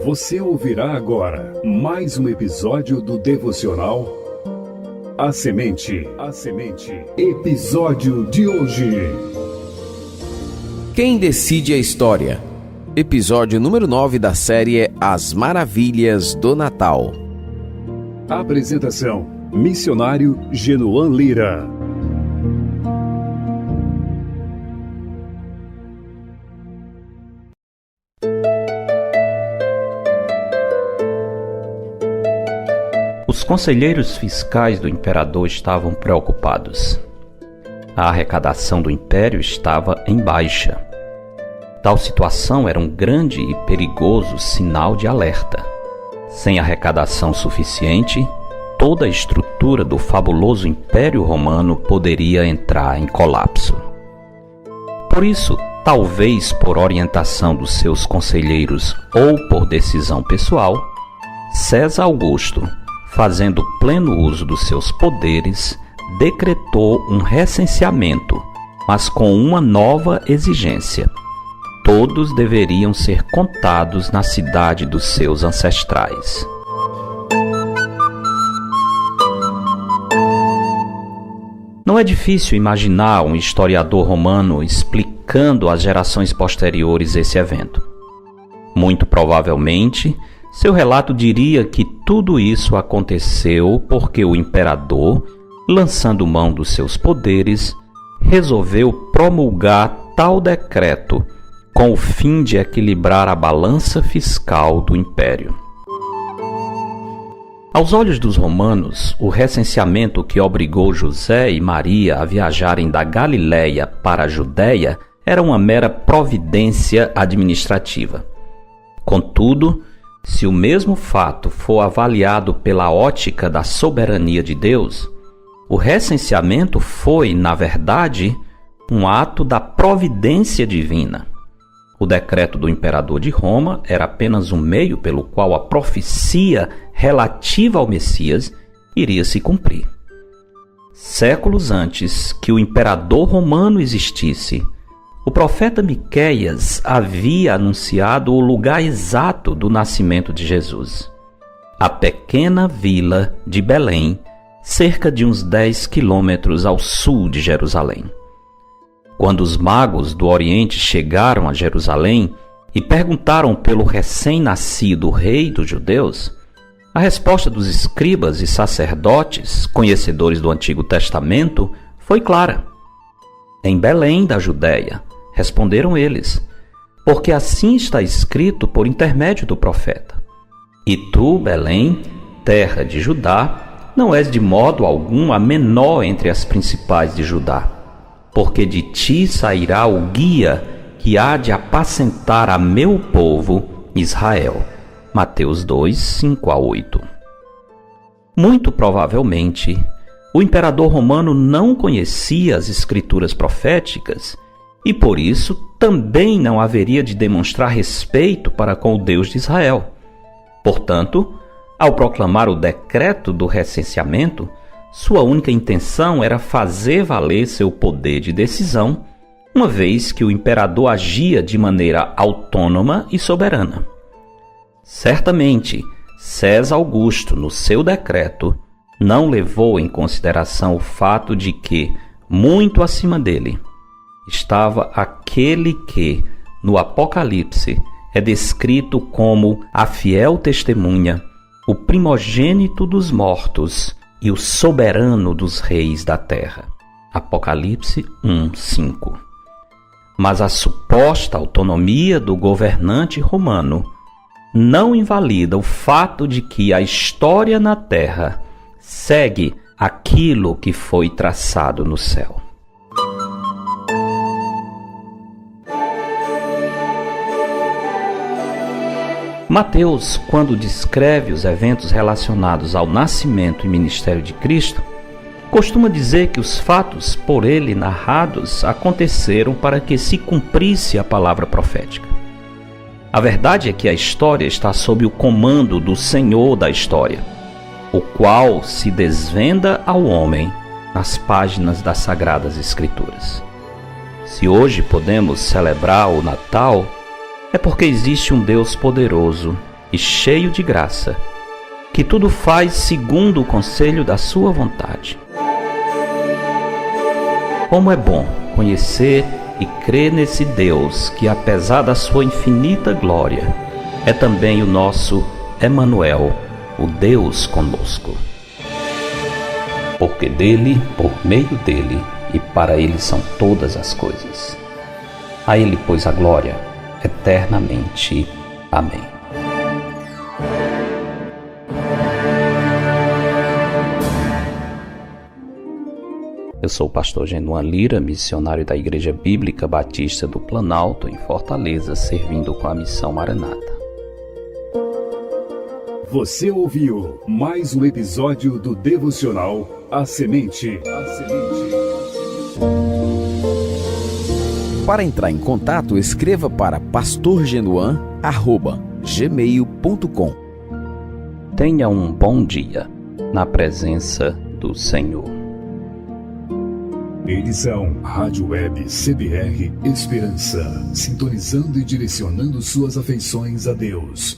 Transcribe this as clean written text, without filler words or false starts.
Você ouvirá agora mais um episódio do devocional A Semente. Episódio de hoje. Quem decide a história? Episódio número 9 da série As Maravilhas do Natal. Apresentação: Missionário Genoan Lira. Os conselheiros fiscais do imperador estavam preocupados. A arrecadação do império estava em baixa. Tal situação era um grande e perigoso sinal de alerta. Sem arrecadação suficiente, toda a estrutura do fabuloso Império Romano poderia entrar em colapso. Por isso, talvez por orientação dos seus conselheiros ou por decisão pessoal, César Augusto, fazendo pleno uso dos seus poderes, decretou um recenseamento, mas com uma nova exigência. Todos deveriam ser contados na cidade dos seus ancestrais. Não é difícil imaginar um historiador romano explicando às gerações posteriores esse evento. Muito provavelmente, seu relato diria que tudo isso aconteceu porque o imperador, lançando mão dos seus poderes, resolveu promulgar tal decreto com o fim de equilibrar a balança fiscal do império. Aos olhos dos romanos, o recenseamento que obrigou José e Maria a viajarem da Galiléia para a Judéia era uma mera providência administrativa. Contudo, se o mesmo fato for avaliado pela ótica da soberania de Deus, o recenseamento foi, na verdade, um ato da providência divina. O decreto do imperador de Roma era apenas um meio pelo qual a profecia relativa ao Messias iria se cumprir. Séculos antes que o imperador romano existisse, o profeta Miqueias havia anunciado o lugar exato do nascimento de Jesus. A pequena vila de Belém, cerca de uns 10 quilômetros ao sul de Jerusalém. Quando os magos do Oriente chegaram a Jerusalém e perguntaram pelo recém-nascido rei dos judeus, a resposta dos escribas e sacerdotes, conhecedores do Antigo Testamento, foi clara. Em Belém da Judéia, responderam eles, porque assim está escrito por intermédio do profeta. E tu, Belém, terra de Judá, não és de modo algum a menor entre as principais de Judá, porque de ti sairá o guia que há de apacentar a meu povo, Israel. Mateus 2, 5-8. Muito provavelmente, o imperador romano não conhecia as escrituras proféticas e, por isso, também não haveria de demonstrar respeito para com o Deus de Israel. Portanto, ao proclamar o decreto do recenseamento, sua única intenção era fazer valer seu poder de decisão, uma vez que o imperador agia de maneira autônoma e soberana. Certamente, César Augusto, no seu decreto, não levou em consideração o fato de que, muito acima dele, estava aquele que, no Apocalipse, é descrito como a fiel testemunha, o primogênito dos mortos e o soberano dos reis da terra. Apocalipse 1:5. Mas a suposta autonomia do governante romano não invalida o fato de que a história na terra segue aquilo que foi traçado no céu. Mateus, quando descreve os eventos relacionados ao nascimento e ministério de Cristo, costuma dizer que os fatos por ele narrados aconteceram para que se cumprisse a palavra profética. A verdade é que a história está sob o comando do Senhor da história, o qual se desvenda ao homem nas páginas das Sagradas Escrituras. Se hoje podemos celebrar o Natal, é porque existe um Deus poderoso e cheio de graça, que tudo faz segundo o conselho da sua vontade. Como é bom conhecer e crer nesse Deus que, apesar da sua infinita glória, é também o nosso Emanuel, o Deus conosco. Porque dele, por meio dele e para ele são todas as coisas. A ele, pois, a glória eternamente. Amém. Eu sou o pastor Genuan Lira, missionário da Igreja Bíblica Batista do Planalto, em Fortaleza, servindo com a missão Maranata. Você ouviu mais um episódio do devocional A Semente. Para entrar em contato, escreva para pastorgenuan@gmail.com. Tenha um bom dia na presença do Senhor. Edição Rádio Web CBR Esperança, sintonizando e direcionando suas afeições a Deus.